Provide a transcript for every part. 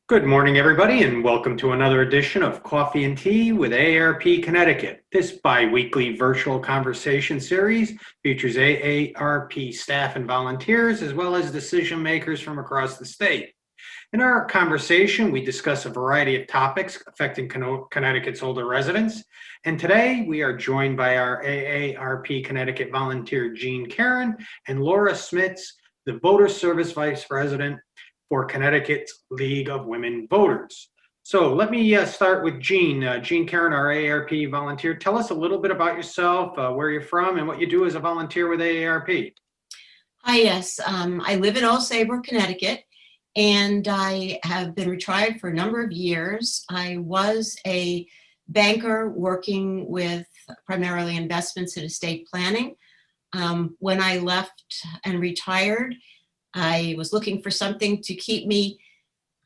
Good morning, everybody, and welcome to another edition of Coffee and Tea with AARP Connecticut. This bi-weekly virtual conversation series features AARP staff and volunteers, as well as decision makers from across the state. In our conversation, we discuss a variety of topics affecting Connecticut's older residents. And today, we are joined by our AARP Connecticut volunteer, Jean Caron, and Laura Smits, the Voter Service Vice President for Connecticut's League of Women Voters. So let me start with Jean. Jean Caron, our AARP volunteer. Tell us a little bit about yourself, where you're from, and what you do as a volunteer with AARP. Hi, yes. I live in Old Saybrook, Connecticut, and I have been retired for a number of years. I was a banker working with primarily investments and estate planning. When I left and retired, I was looking for something to keep me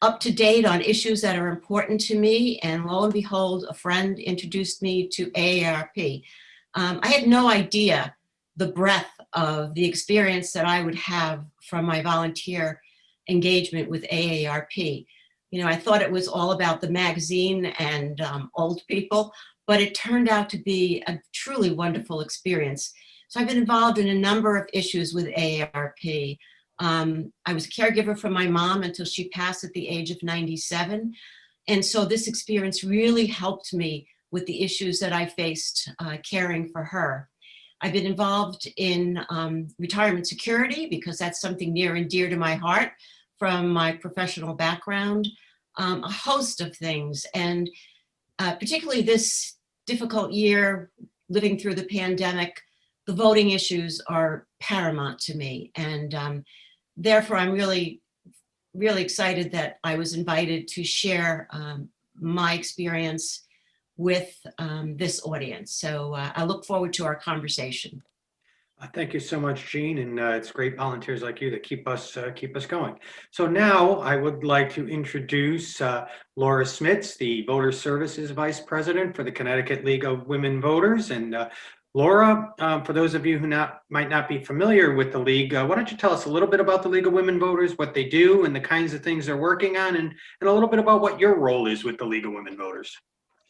up to date on issues that are important to me, and lo and behold, a friend introduced me to AARP. I had no idea the breadth of the experience that I would have from my volunteer engagement with AARP. You know, I thought it was all about the magazine and old people, but it turned out to be a truly wonderful experience. So I've been involved in a number of issues with AARP. I was a caregiver for my mom until she passed at the age of 97. And so this experience really helped me with the issues that I faced caring for her. I've been involved in retirement security because that's something near and dear to my heart from my professional background, a host of things. And particularly this difficult year, living through the pandemic, the voting issues are paramount to me. And therefore, I'm really excited that I was invited to share my experience with this audience. So I look forward to our conversation. Thank you so much, Jean, and it's great volunteers like you that keep us going. So now I would like to introduce Laura Smits, the Voter Services Vice President for the Connecticut League of Women Voters. And Laura, for those of you who might not be familiar with the League, why don't you tell us a little bit about the League of Women Voters, what they do, and the kinds of things they're working on, and a little bit about what your role is with the League of Women Voters.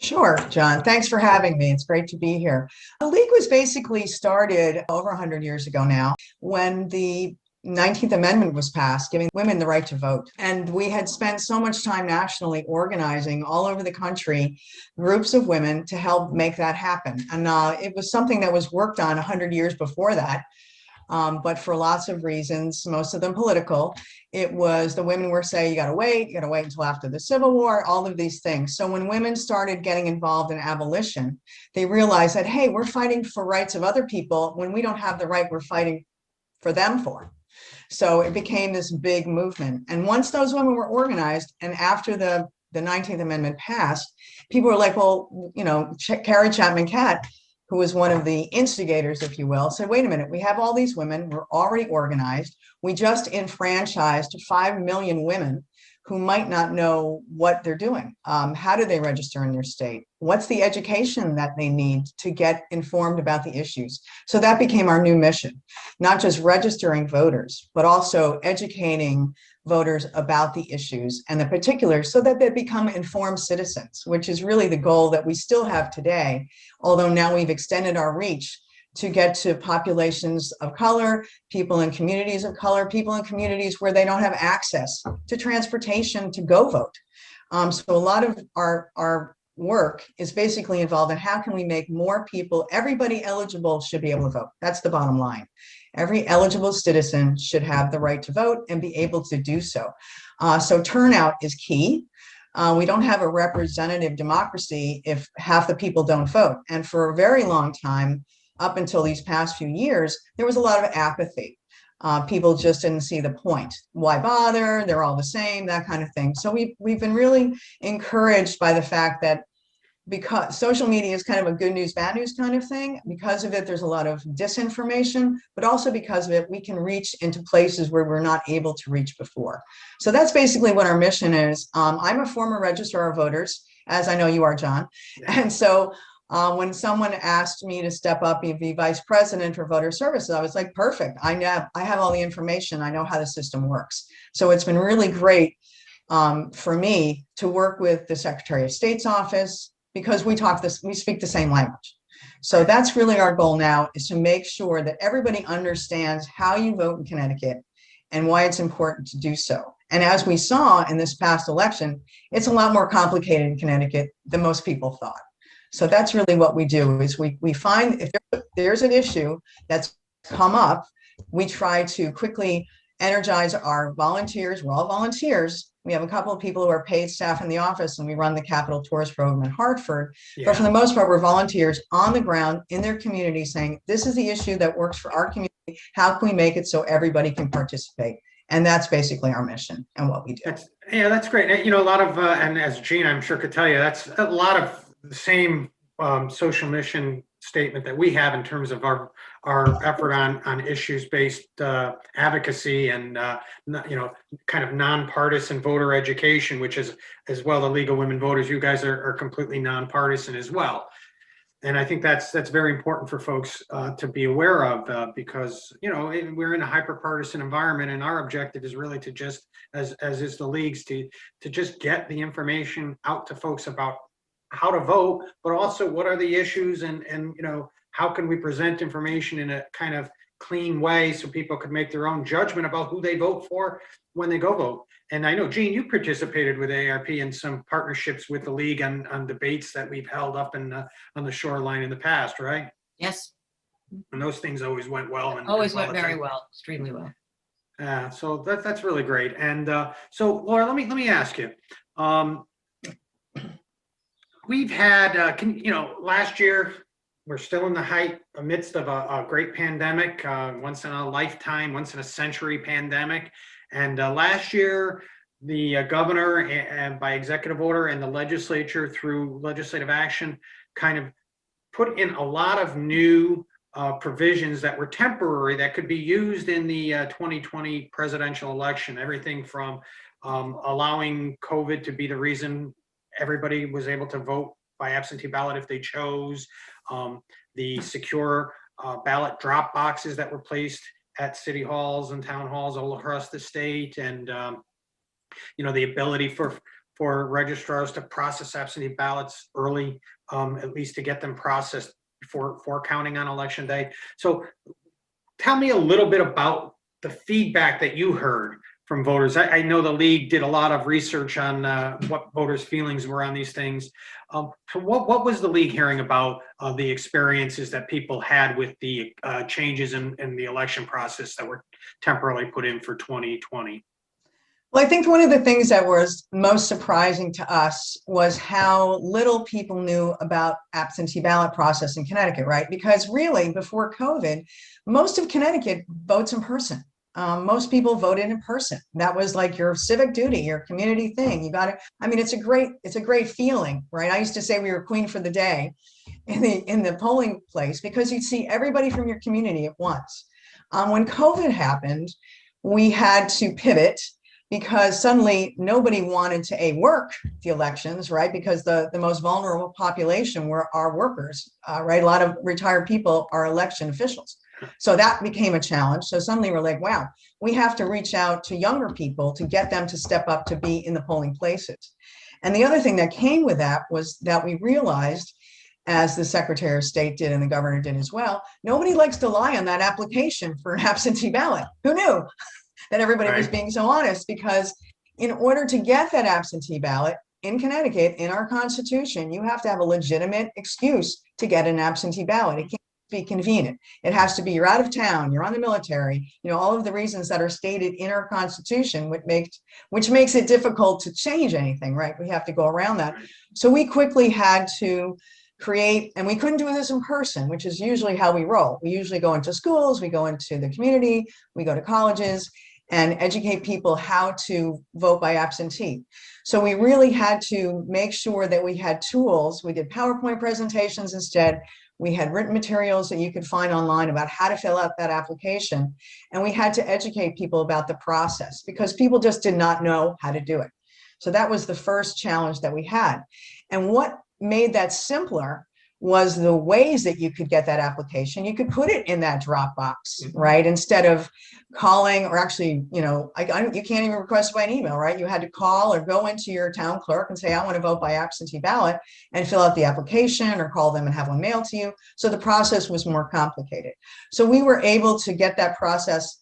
Sure, John. Thanks for having me. It's great to be here. The League was basically started over 100 years ago now when the 19th Amendment was passed, giving women the right to vote. And we had spent so much time nationally organizing all over the country groups of women to help make that happen. And it was something that was worked on 100 years before that. But for lots of reasons, most of them political, it was the women were saying, you got to wait until after the Civil War, all of these things. So when women started getting involved in abolition, they realized that, hey, we're fighting for rights of other people. When we don't have the right, we're fighting for them for. So it became this big movement. And once those women were organized, and after the 19th Amendment passed, people were like, well, you know, Carrie Chapman Catt, who was one of the instigators, if you will, said, wait a minute, we have all these women, we're already organized. We just enfranchised 5 million women who might not know what they're doing. How do they register in their state? What's the education that they need to get informed about the issues? So that became our new mission, not just registering voters, but also educating voters about the issues and the particulars so that they become informed citizens, which is really the goal that we still have today, although now we've extended our reach to get to populations of color, people in communities of color, people in communities where they don't have access to transportation to go vote. So a lot of our work is basically involved in how can we make more people, everybody eligible should be able to vote. That's the bottom line. Every eligible citizen should have the right to vote and be able to do so. So turnout is key. We don't have a representative democracy if half the people don't vote. And for a very long time, up until these past few years, there was a lot of apathy. People just didn't see the point. Why bother? They're all the same, that kind of thing. So we've been really encouraged by the fact that because social media is kind of a good news, bad news kind of thing, because of it, there's a lot of disinformation, but also because of it, we can reach into places where we're not able to reach before. So that's basically what our mission is. I'm a former registrar of voters, as I know you are, John. And so when someone asked me to step up and be vice president for voter services, I was like, perfect. I have all the information. I know how the system works. So it's been really great for me to work with the Secretary of State's office, because we speak the same language. So that's really our goal now, is to make sure that everybody understands how you vote in Connecticut and why it's important to do so. And as we saw in this past election, it's a lot more complicated in Connecticut than most people thought. So that's really what we do, is we find if there's an issue that's come up, we try to quickly energize our volunteers. We're all volunteers. We have a couple of people who are paid staff in the office, and we run the Capital Tourist Program in Hartford. Yeah. But for the most part, we're volunteers on the ground in their community saying, this is the issue that works for our community. How can we make it so everybody can participate? And that's basically our mission and what we do. That's great. A lot of, and as Jean, I'm sure could tell you, that's a lot of the same social mission statement that we have in terms of our effort on issues-based advocacy and kind of nonpartisan voter education, which is as well the League of Women Voters. You guys are completely nonpartisan as well, and I think that's very important for folks to be aware of because we're in a hyper-partisan environment, and our objective is really to just, as is the league's, to just get the information out to folks about how to vote, but also what are the issues and how can we present information in a kind of clean way so people could make their own judgment about who they vote for when they go vote. And I know, Jean, you participated with AARP in some partnerships with the league on debates that we've held up on the shoreline in the past, right? Yes. And those things always went well. And always went very well, extremely well. So that's really great. And so, Laura, let me ask you. We've had, last year, we're still in the amidst of a great pandemic, once in a lifetime, once in a century pandemic. And last year, the governor and by executive order and the legislature through legislative action kind of put in a lot of new provisions that were temporary that could be used in the 2020 presidential election. Everything from allowing COVID to be the reason everybody was able to vote by absentee ballot if they chose, the secure ballot drop boxes that were placed at city halls and town halls all across the state, and the ability for registrars to process absentee ballots early, at least to get them processed before counting on election day. So tell me a little bit about the feedback that you heard from voters. I know the league did a lot of research on what voters' feelings were on these things. So what was the league hearing about the experiences that people had with the changes in the election process that were temporarily put in for 2020? Well, I think one of the things that was most surprising to us was how little people knew about absentee ballot process in Connecticut, right? Because really, before COVID, most of Connecticut votes in person. Most people voted in person. That was like your civic duty, your community thing. You got to, it's a great feeling, right? I used to say we were queen for the day in the polling place because you'd see everybody from your community at once. When COVID happened, we had to pivot because suddenly nobody wanted to work the elections, right? Because the most vulnerable population were our workers, right? A lot of retired people are election officials. So that became a challenge. So suddenly we're like, wow, we have to reach out to younger people to get them to step up to be in the polling places. And the other thing that came with that was that we realized, as the Secretary of State did and the governor did as well, nobody likes to lie on that application for an absentee ballot. Who knew that everybody was being so honest? Because in order to get that absentee ballot in Connecticut, in our Constitution, you have to have a legitimate excuse to get an absentee ballot. It can't be convenient. It has to be you're out of town, you're on the military, all of the reasons that are stated in our Constitution, which makes it difficult to change anything, right? We have to go around that. So we quickly had to create, and we couldn't do this in person, which is usually how we roll. We usually go into schools, we go into the community, we go to colleges and educate people how to vote by absentee. So we really had to make sure that we had tools. We did PowerPoint presentations instead. We had written materials that you could find online about how to fill out that application. And we had to educate people about the process because people just did not know how to do it. So that was the first challenge that we had. And what made that simpler was the ways that you could get that application. You could put it in that Dropbox, right? Instead of calling, or actually, you can't even request by an email, right? You had to call or go into your town clerk and say, I want to vote by absentee ballot, and fill out the application, or call them and have one mailed to you. So the process was more complicated. So we were able to get that process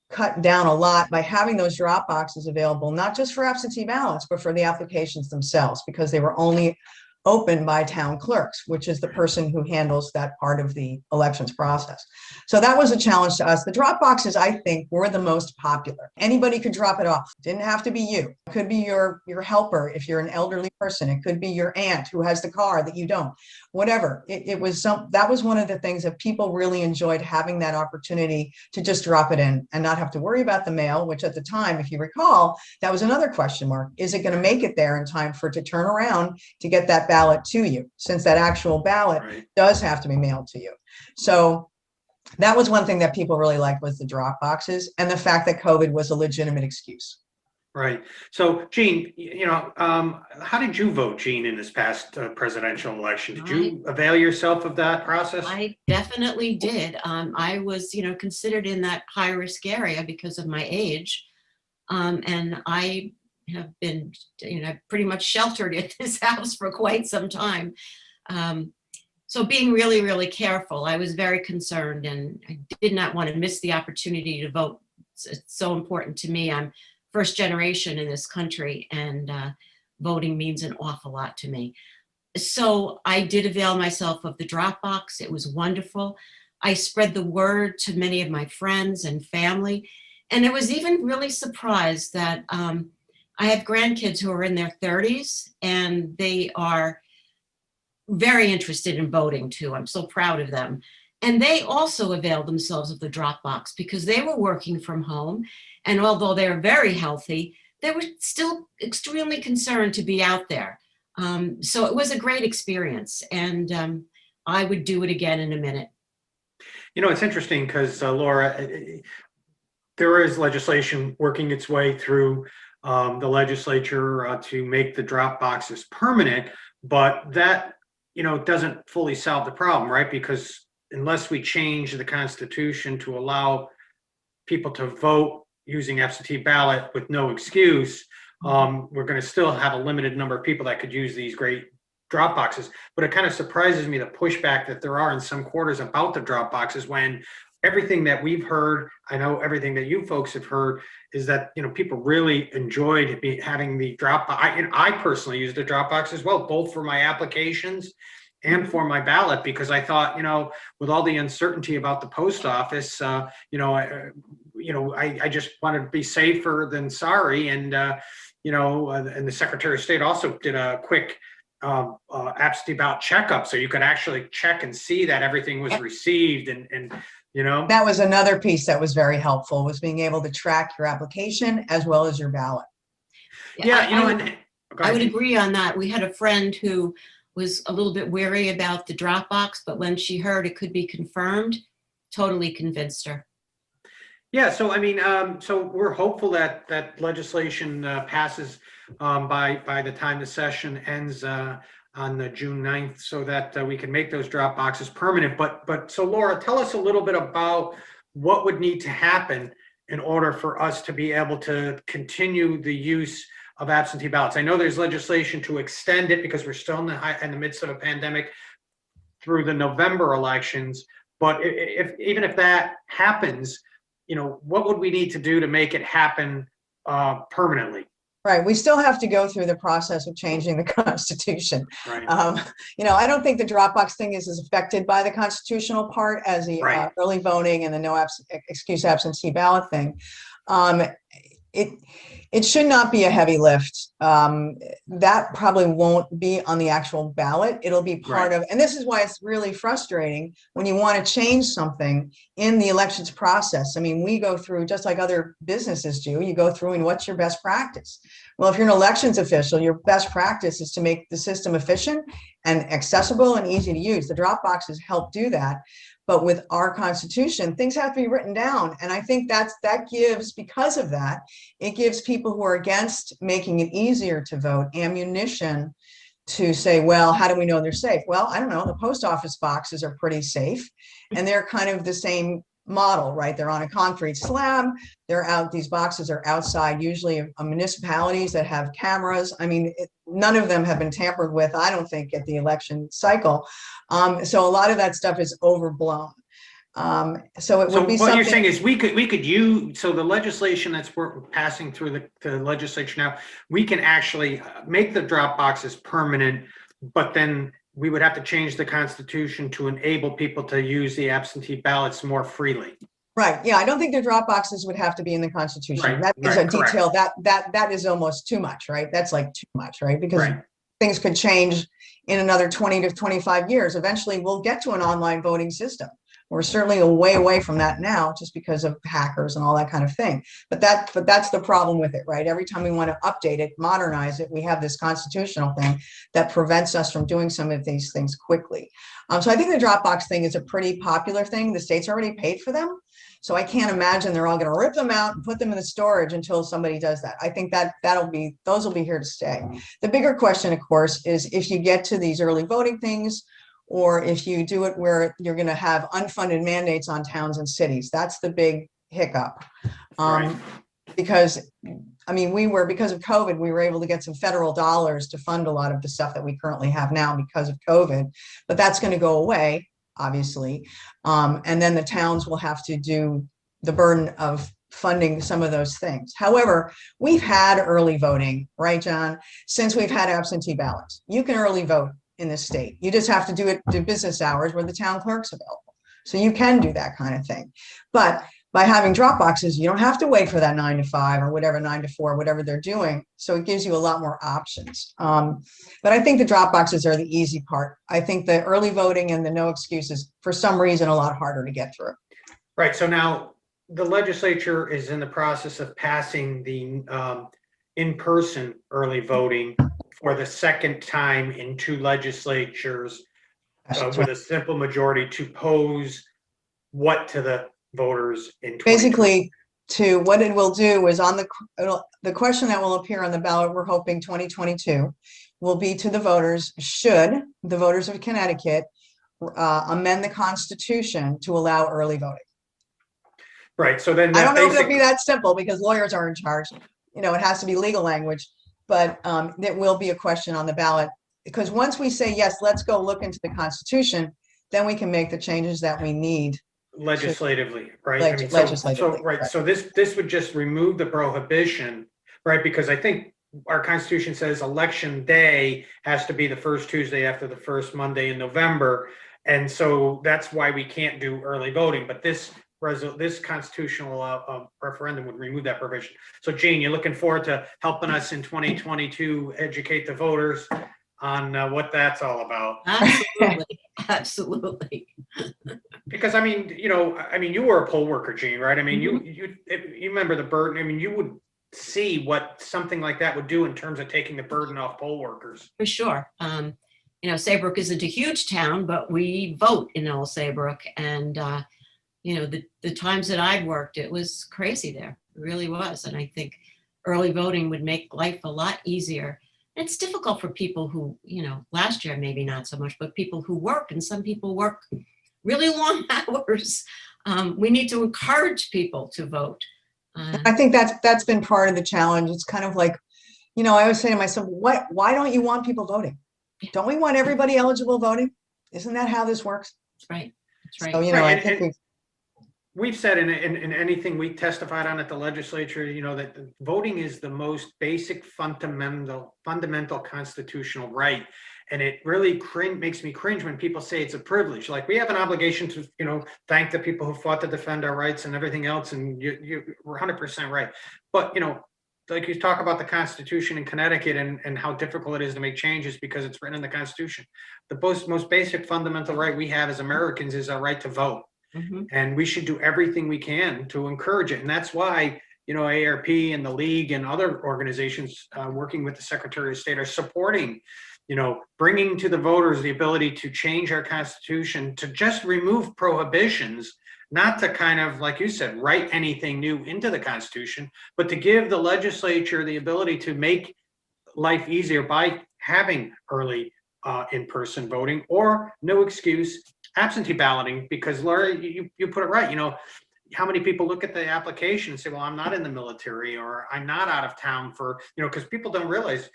cut down a lot by having those drop boxes available, not just for absentee ballots, but for the applications themselves, because they were only opened by town clerks, which is the person who handles that part of the elections process. So that was a challenge to us. The drop boxes, I think, were the most popular. Anybody could drop it off. Didn't have to be you. It could be your helper if you're an elderly person. It could be your aunt who has the car that you don't. Whatever. That was one of the things that people really enjoyed, having that opportunity to just drop it in and not have to worry about the mail, which at the time, if you recall, that was another question mark. Is it going to make it there in time for it to turn around to get that ballot to you, since that actual ballot does have to be mailed to you? So that was one thing that people really liked, was the drop boxes, and the fact that COVID was a legitimate excuse. Right. So, Jean, how did you vote, Jean, in this past presidential election? Did you avail yourself of that process? I definitely did. I was, considered in that high risk area because of my age. And I have been, pretty much sheltered in this house for quite some time. So being really, really careful, I was very concerned, and I did not want to miss the opportunity to vote. It's so important to me. I'm first generation in this country, and voting means an awful lot to me. So I did avail myself of the Dropbox. It was wonderful. I spread the word to many of my friends and family. And I was even really surprised that I have grandkids who are in their 30s, and they are very interested in voting too. I'm so proud of them. And they also availed themselves of the Dropbox because they were working from home. And although they're very healthy, they were still extremely concerned to be out there. So it was a great experience, and I would do it again in a minute. It's interesting because, Laura, there is legislation working its way through the legislature to make the drop boxes permanent, but that, doesn't fully solve the problem, right? Because unless we change the Constitution to allow people to vote using absentee ballot with no excuse, we're going to still have a limited number of people that could use these great drop boxes. But it kind of surprises me, the pushback that there are in some quarters about the drop boxes, when everything that we've heard, I know everything that you folks have heard, is that people really enjoyed having the drop. I personally used the Dropbox as well, both for my applications and for my ballot, because I thought, with all the uncertainty about the post office, I just wanted to be safer than sorry. And and the Secretary of State also did a quick absentee ballot checkup, so you could actually check and see that everything was received, and that was another piece that was very helpful, was being able to track your application as well as your ballot. I would agree on that. We had a friend who was a little bit wary about the Dropbox, but when she heard it could be confirmed, totally convinced her. Yeah, so so we're hopeful that legislation passes by the time the session ends on the June 9th, so that we can make those drop boxes permanent. But so Laura, tell us a little bit about what would need to happen in order for us to be able to continue the use of absentee ballots. I know there's legislation to extend it because we're still in the midst of a pandemic through the November elections. But even if that happens, what would we need to do to make it happen permanently? Right. We still have to go through the process of changing the Constitution. Right. I don't think the Dropbox thing is as affected by the constitutional part as the early voting and the no excuse absentee ballot thing. It should not be a heavy lift. That probably won't be on the actual ballot. It'll be part of, and this is why it's really frustrating when you want to change something in the elections process. I mean, we go through, just like other businesses do, you go through and what's your best practice? Well, if you're an elections official, your best practice is to make the system efficient and accessible and easy to use. The drop boxes help do that. But with our Constitution, things have to be written down. And I think that gives, because of that, it gives people who are against making it easier to vote ammunition to say, well, how do we know they're safe? Well, I don't know. The post office boxes are pretty safe, and they're kind of the same model, right? They're on a concrete slab. They're out. These boxes are outside, usually of municipalities that have cameras. I mean, none of them have been tampered with, I don't think, at the election cycle. So a lot of that stuff is overblown. So it would be what something. you're saying is we could use, so the legislation that's passing through the legislature now, we can actually make the drop boxes permanent, but then we would have to change the Constitution to enable people to use the absentee ballots more freely. Right. Yeah, I don't think the drop boxes would have to be in the Constitution. Right, That is a right, correct. detail that is almost too much, right? That's like too much, right? Because Right. things could change in another 20 to 25 years. Eventually, we'll get to an online voting system. We're certainly a way away from that now, just because of hackers and all that kind of thing. But that's the problem with it, right? Every time we want to update it, modernize it, we have this constitutional thing that prevents us from doing some of these things quickly. So I think the Dropbox thing is a pretty popular thing. The state's already paid for them. So I can't imagine they're all going to rip them out and put them in the storage until somebody does that. I think those will be here to stay. The bigger question, of course, is if you get to these early voting things, or if you do it where you're going to have unfunded mandates on towns and cities. That's the big hiccup. Right. Because, I mean, because of COVID, we were able to get some federal dollars to fund a lot of the stuff that we currently have now because of COVID, but that's going to go away, obviously. And then the towns will have to do the burden of funding some of those things. However, we've had early voting, right, John? Since we've had absentee ballots, you can early vote in this state. You just have to do business hours where the town clerk's available. So you can do that kind of thing. But by having drop boxes, you don't have to wait for that 9 to 5 or whatever, 9 to 4, whatever they're doing. So it gives you a lot more options. But I think the drop boxes are the easy part. I think the early voting and the no excuses, for some reason, a lot harder to get through. Right. So now the legislature is in the process of passing the in-person early voting for the second time in 2 legislatures with a simple majority to pose what to the voters in 2020? Basically, to what it will do is on the question that will appear on the ballot, we're hoping 2022, will be to the voters, should the voters of Connecticut amend the Constitution to allow early voting. Right. So then I don't know if it'll be that simple because lawyers are in charge. You know, it has to be legal language, but it will be a question on the ballot, because once we say, yes, let's go look into the Constitution, then we can make the changes that we need. Legislatively, right? Legislatively. Right. So this would just remove the prohibition, right? Because I think our Constitution says election day has to be the first Tuesday after the first Monday in November. And so that's why we can't do early voting. But this constitutional referendum would remove that provision. So Jean, you're looking forward to helping us in 2022 educate the voters on what that's all about. Absolutely. Because I mean, you were a poll worker, Jean, right? I mean, you remember the burden. I mean, you would see what something like that would do in terms of taking the burden off poll workers. For sure. Saybrook isn't a huge town, but we vote in Old Saybrook, and the times that I'd worked, it was crazy there. It really was. And I think early voting would make life a lot easier. It's difficult for people who, last year, maybe not so much, but people who work, and some people work really long hours. We need to encourage people to vote. I think that's been part of the challenge. It's kind of like, I always say to myself, why don't you want people voting? Don't we want everybody eligible voting? Isn't that how this works? That's right. That's right. So, I think we've said in anything we testified on at the legislature, that voting is the most basic fundamental constitutional right. And it really makes me cringe when people say it's a privilege. Like, we have an obligation to, thank the people who fought to defend our rights and everything else. And you're 100% right. But, like you talk about the Constitution in Connecticut and how difficult it is to make changes because it's written in the Constitution. The most basic fundamental right we have as Americans is our right to vote. Mm-hmm. And we should do everything we can to encourage it. And that's why, AARP and the League and other organizations working with the Secretary of State are supporting, bringing to the voters the ability to change our Constitution, to just remove prohibitions, not to kind of, like you said, write anything new into the Constitution, but to give the legislature the ability to make life easier by having early in-person voting, or no excuse absentee balloting, because Laura, you put it right. How many people look at the application and say, well, I'm not in the military, or I'm not out of town for, because people don't realize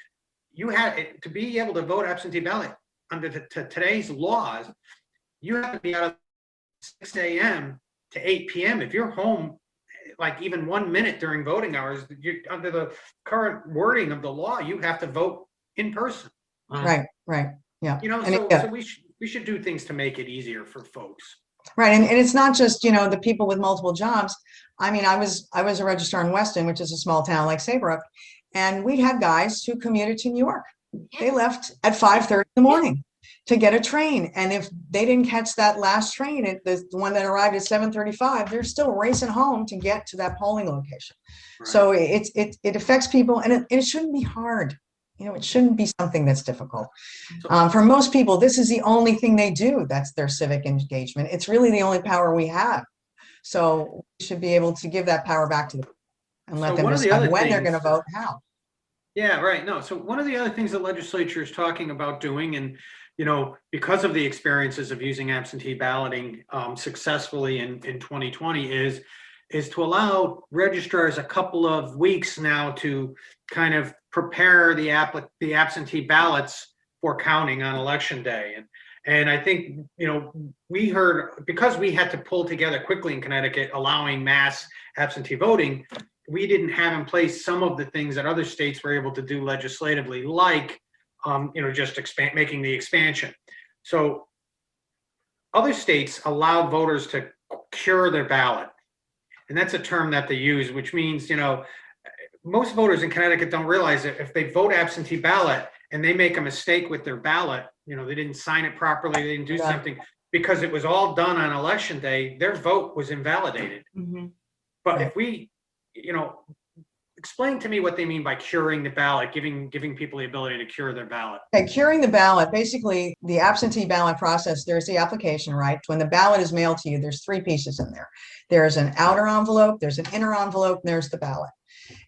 you have to be able to vote absentee ballot under today's laws. You have to be out of 6 a.m. to 8 p.m. If you're home, like even 1 minute during voting hours, under the current wording of the law, you have to vote in person. Right. Yeah. So we should do things to make it easier for folks. Right. And it's not just, the people with multiple jobs. I mean, I was a registrar in Weston, which is a small town like Saybrook, and we had guys who commuted to New York. They left at 5:30 in the morning to get a train. And if they didn't catch that last train, the one that arrived at 7:35, they're still racing home to get to that polling location. Right. So it affects people, and it shouldn't be hard. It shouldn't be something that's difficult. For most people, this is the only thing they do. That's their civic engagement. It's really the only power we have. So we should be able to give that power back to them and let them decide when they're going to vote, how. Yeah, right. No. So one of the other things the legislature is talking about doing, and because of the experiences of using absentee balloting successfully in 2020, is to allow registrars a couple of weeks now to kind of prepare the absentee ballots for counting on election day. And I think, we heard, because we had to pull together quickly in Connecticut, allowing mass absentee voting, we didn't have in place some of the things that other states were able to do legislatively, like, just making the expansion. So other states allow voters to cure their ballot. And that's a term that they use, which means, most voters in Connecticut don't realize that if they vote absentee ballot and they make a mistake with their ballot, they didn't sign it properly, they didn't do something, because it was all done on election day, their vote was invalidated. Mm-hmm. But if we, explain to me what they mean by curing the ballot, giving people the ability to cure their ballot. Okay, curing the ballot, basically the absentee ballot process, there's the application, right? When the ballot is mailed to you, there's 3 pieces in there. There's an outer envelope, there's an inner envelope, and there's the ballot.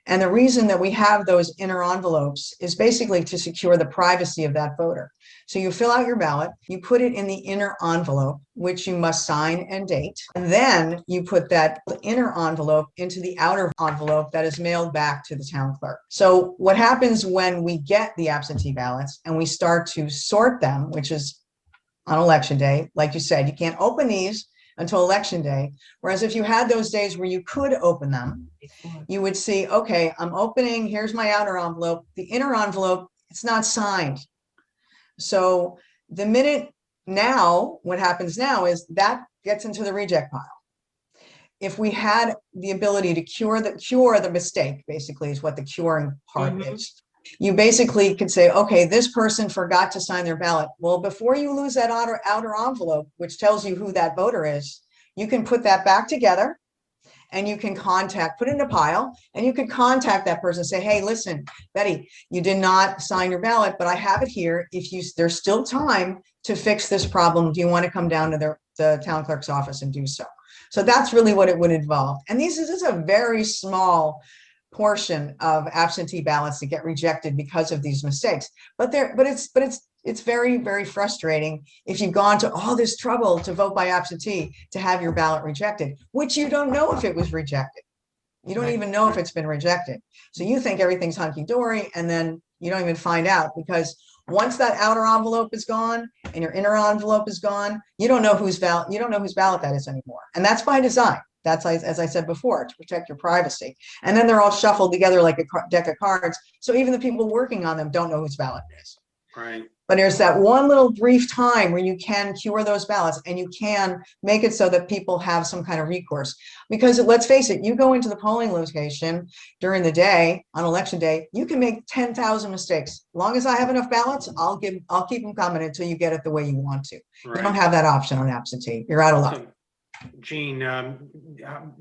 And the reason that we have those inner envelopes is basically to secure the privacy of that voter. So you fill out your ballot, you put it in the inner envelope, which you must sign and date. And then you put that inner envelope into the outer envelope that is mailed back to the town clerk. So what happens when we get the absentee ballots and we start to sort them, which is on election day, like you said, you can't open these until election day. Whereas if you had those days where you could open them, you would see, okay, I'm opening, here's my outer envelope. The inner envelope, it's not signed. So the minute now, what happens now is that gets into the reject pile. If we had the ability to cure the mistake, basically is what the curing part is. You basically could say, okay, this person forgot to sign their ballot. Well, before you lose that outer envelope, which tells you who that voter is, you can put that back together and you can put it in a pile, and you can contact that person and say, hey, listen, Betty, you did not sign your ballot, but I have it here. There's still time to fix this problem. Do you want to come down to the town clerk's office and do so? So that's really what it would involve. And this is a very small portion of absentee ballots that get rejected because of these mistakes. But it's very, very frustrating if you've gone to all this trouble to vote by absentee to have your ballot rejected, which you don't know if it was rejected. You don't even know if it's been rejected. So you think everything's hunky-dory, and then you don't even find out, because once that outer envelope is gone and your inner envelope is gone, you don't know whose ballot that is anymore. And that's by design. That's, as I said before, to protect your privacy. And then they're all shuffled together like a deck of cards. So even the people working on them don't know whose ballot it is. Right. But there's that one little brief time where you can cure those ballots, and you can make it so that people have some kind of recourse. Because let's face it, you go into the polling location during the day on election day, you can make 10,000 mistakes. As long as I have enough ballots, I'll keep them coming until you get it the way you want to. Right. You don't have that option on absentee. You're out of luck. Jean,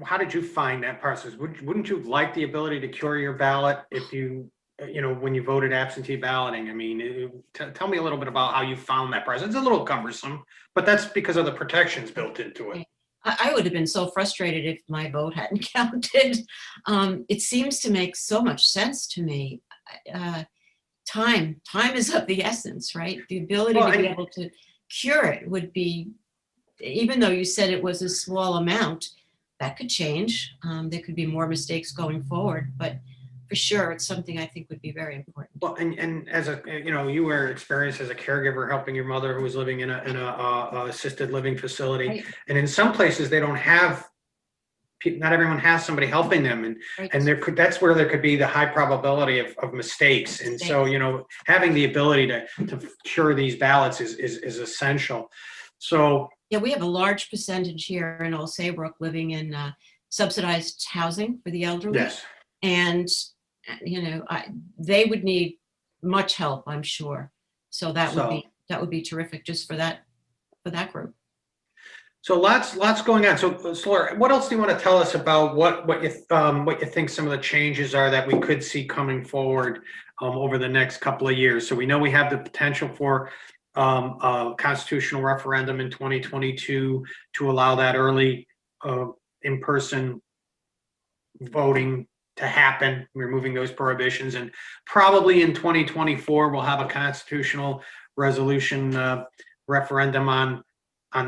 how did you find that process? Wouldn't you like the ability to cure your ballot if when you voted absentee balloting? I mean, tell me a little bit about how you found that process. It's a little cumbersome, but that's because of the protections built into it. I would have been so frustrated if my vote hadn't counted. It seems to make so much sense to me. time is of the essence, right? The ability Well, to be and- able to cure it would be, even though you said it was a small amount, that could change. There could be more mistakes going forward, but for sure, it's something I think would be very important. Well, and as a, you were experienced as a caregiver helping your mother who was living in a assisted living facility. Right. And in some places they don't have, not everyone has somebody helping them. Right. And that's where there could be the high probability of mistakes. And so, having the ability to cure these ballots is essential. So, yeah, we have a large percentage here in Old Saybrook living in subsidized housing for the elderly. yes. And, they would need much help, I'm sure. So that would be terrific just for that group. So lots going on. So Laura, what else do you want to tell us about what you think some of the changes are that we could see coming forward over the next couple of years? So we know we have the potential for a constitutional referendum in 2022 to allow that early in-person voting to happen, removing those prohibitions, and probably in 2024 we'll have a constitutional resolution referendum on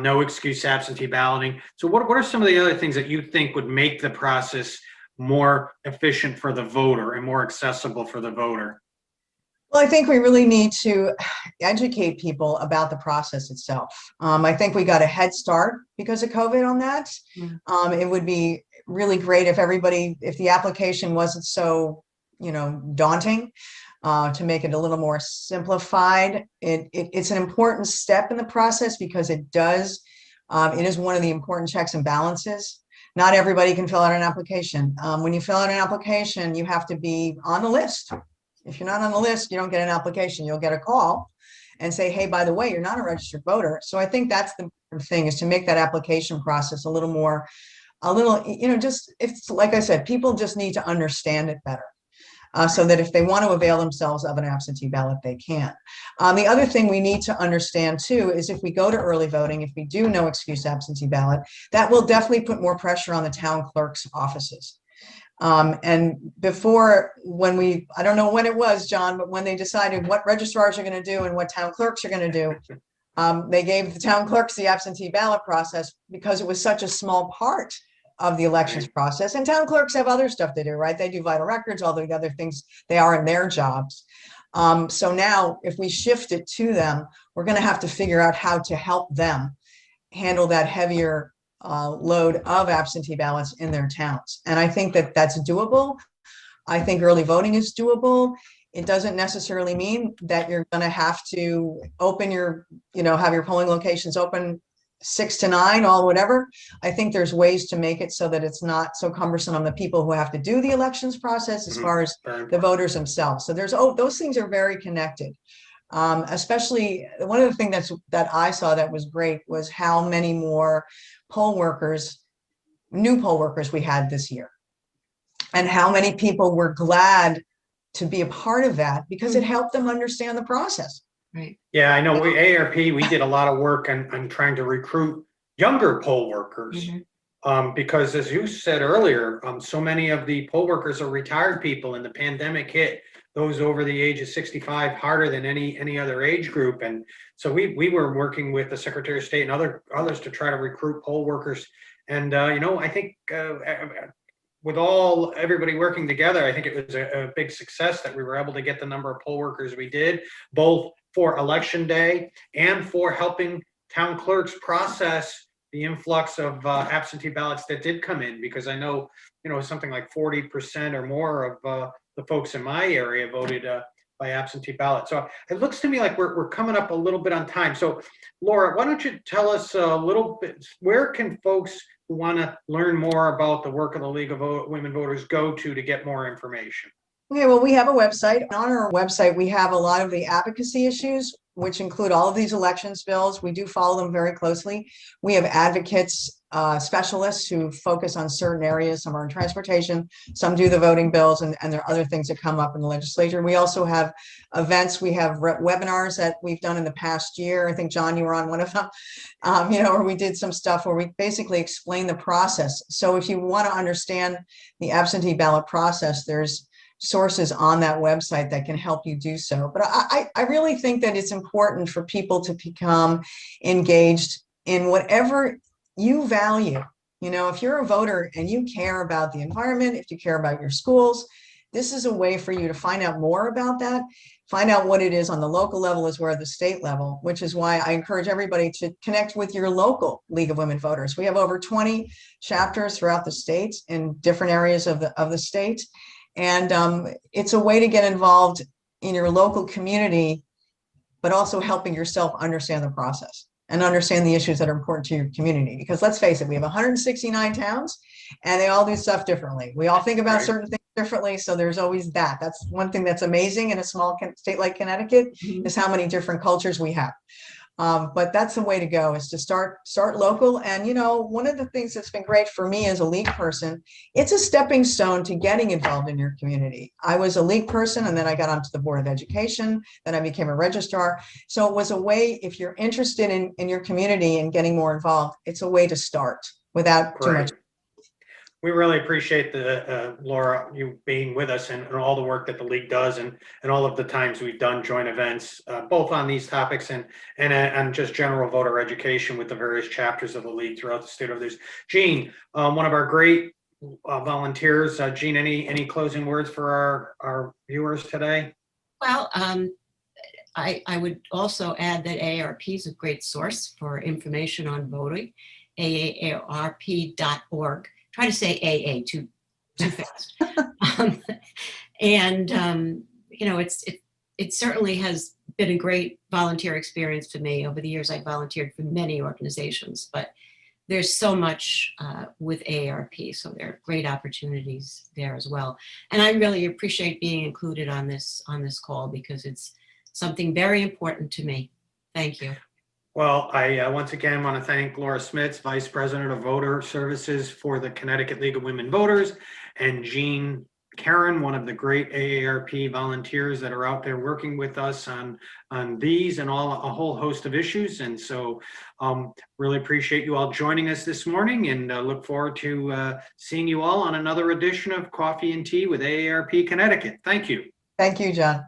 no excuse absentee balloting. So what are some of the other things that you think would make the process more efficient for the voter and more accessible for the voter? Well, I think we really need to educate people about the process itself. I think we got a head start because of COVID on that. It would be really great if the application wasn't so, daunting, to make it a little more simplified. It's an important step in the process because it is one of the important checks and balances. Not everybody can fill out an application. When you fill out an application, you have to be on the list. If you're not on the list, you don't get an application. You'll get a call and say, hey, by the way, you're not a registered voter. So I think that's the important thing, is to make that application process it's like I said, people just need to understand it better. So that if they want to avail themselves of an absentee ballot, they can. The other thing we need to understand too is if we go to early voting, if we do no excuse absentee ballot, that will definitely put more pressure on the town clerk's offices. And before, I don't know when it was, John, but when they decided what registrars are going to do and what town clerks are going to do, they gave the town clerks the absentee ballot process because it was such a small part of the elections process. And town clerks have other stuff to do, right? They do vital records, all the other things they are in their jobs. So now if we shift it to them, we're going to have to figure out how to help them handle that heavier load of absentee ballots in their towns. And I think that that's doable. I think early voting is doable. It doesn't necessarily mean that you're going to have to open have your polling locations open 6 to 9, all whatever. I think there's ways to make it so that it's not so cumbersome on the people who have to do the elections process as far as the voters themselves. So those things are very connected. Especially one of the things that I saw that was great was how many more new poll workers we had this year, and how many people were glad to be a part of that because it helped them understand the process. Right. Yeah, I know. AARP, we did a lot of work on trying to recruit younger poll workers. Because as you said earlier, so many of the poll workers are retired people, and the pandemic hit those over the age of 65 harder than any other age group. And so we were working with the Secretary of State and others to try to recruit poll workers. And I think with everybody working together, I think it was a big success that we were able to get the number of poll workers we did, both for election day and for helping town clerks process the influx of absentee ballots that did come in, because I know, something like 40% or more of the folks in my area voted by absentee ballot. So it looks to me like we're coming up a little bit on time. So Laura, why don't you tell us a little bit, where can folks who want to learn more about the work of the League of Women Voters go to get more information? Okay, well, we have a website. On our website, we have a lot of the advocacy issues, which include all of these elections bills. We do follow them very closely. We have advocates, specialists who focus on certain areas. Some are in transportation, some do the voting bills, and there are other things that come up in the legislature. We also have events. We have webinars that we've done in the past year. I think, John, you were on one of them, where we did some stuff where we basically explain the process. So if you want to understand the absentee ballot process, there's sources on that website that can help you do so. But I really think that it's important for people to become engaged in whatever you value. You know, if you're a voter and you care about the environment, if you care about your schools, this is a way for you to find out more about that, find out what it is on the local level as well as the state level, which is why I encourage everybody to connect with your local League of Women Voters. We have over 20 chapters throughout the state in different areas of the state. And it's a way to get involved in your local community, but also helping yourself understand the process and understand the issues that are important to your community. Because let's face it, we have 169 towns and they all do stuff differently. We all think about certain things differently. So there's always that. That's one thing that's amazing in a small state like Connecticut, is how many different cultures we have. But that's the way to go, is to start local. And, you know, one of the things that's been great for me as a league person, it's a stepping stone to getting involved in your community. I was a league person and then I got onto the Board of Education, then I became a registrar. So it was a way, if you're interested in your community and getting more involved, it's a way to start without too much. We really appreciate Laura, you being with us and all the work that the league does and all of the times we've done joint events, both on these topics and just general voter education with the various chapters of the league throughout the state. There's Jean, one of our great volunteers. Jean, any closing words for our viewers today? Well, I would also add that AARP is a great source for information on voting, aarp.org. Try to say AA too fast. You know, it certainly has been a great volunteer experience to me. Over the years, I've volunteered for many organizations, but there's so much with AARP, so there are great opportunities there as well. And I really appreciate being included on this call because it's something very important to me. Thank you. Well, I once again want to thank Laura Smits, Vice President of Voter Services for the Connecticut League of Women Voters, and Jean Caron, one of the great AARP volunteers that are out there working with us on these and a whole host of issues. And so really appreciate you all joining us this morning and look forward to seeing you all on another edition of Coffee and Tea with AARP Connecticut. Thank you. Thank you, John.